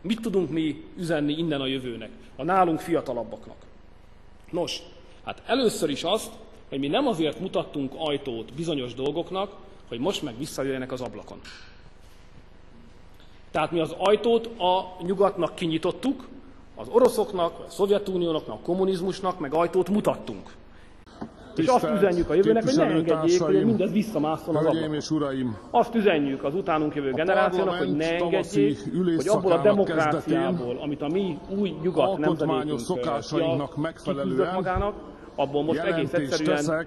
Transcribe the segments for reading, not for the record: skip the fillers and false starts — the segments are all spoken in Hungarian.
Mit tudunk mi üzenni innen a jövőnek, a nálunk fiatalabbaknak? Nos, hát először is azt, hogy mi nem azért mutattunk ajtót bizonyos dolgoknak, hogy most meg visszajöjjenek az ablakon. Tehát mi az ajtót a nyugatnak kinyitottuk, az oroszoknak, a Szovjetuniónak, a kommunizmusnak meg ajtót mutattunk. És azt üzenjük a jövőnek, hogy ne engedjék, hogy mindez visszamásszon az ablakon. És uraim, azt üzenjük az utánunk jövő generációnak, hogy ne engedjék, hogy abból a demokráciából, amit a mi új nyugat nemzedékünk kitűzött magának, abból most egész egyszerűen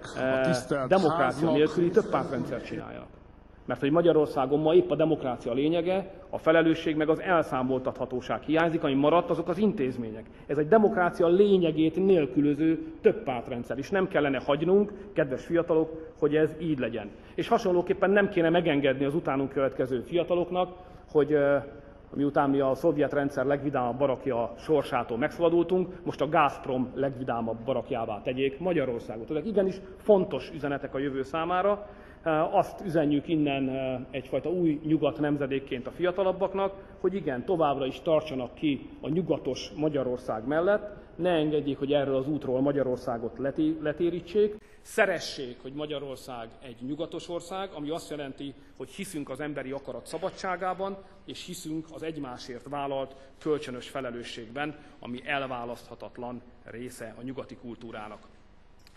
demokrácia nélküli többpártrendszert csinálja. Mert hogy Magyarországon ma épp a demokrácia lényege, a felelősség meg az elszámoltathatóság hiányzik, ami maradt, azok az intézmények. Ez egy demokrácia lényegét nélkülöző többpártrendszer, és nem kellene hagynunk, kedves fiatalok, hogy ez így legyen. És hasonlóképpen nem kéne megengedni az utánunk következő fiataloknak, hogy miután mi a szovjet rendszer legvidámabb barakja sorsától megszabadultunk, most a Gazprom legvidámabb barakjává tegyék Magyarországot. Ezek igenis fontos üzenetek a jövő számára. Azt üzenjük innen egyfajta új nyugat nemzedékként a fiatalabbaknak, hogy igen, továbbra is tartsanak ki a nyugatos Magyarország mellett, ne engedjék, hogy erről az útról Magyarországot letérítsék. Szeressék, hogy Magyarország egy nyugatos ország, ami azt jelenti, hogy hiszünk az emberi akarat szabadságában, és hiszünk az egymásért vállalt kölcsönös felelősségben, ami elválaszthatatlan része a nyugati kultúrának.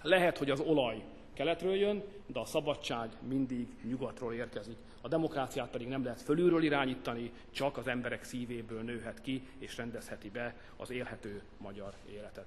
Lehet, hogy az olaj keletről jön, de a szabadság mindig nyugatról érkezik. A demokráciát pedig nem lehet fölülről irányítani, csak az emberek szívéből nőhet ki és rendezheti be az élhető magyar életet.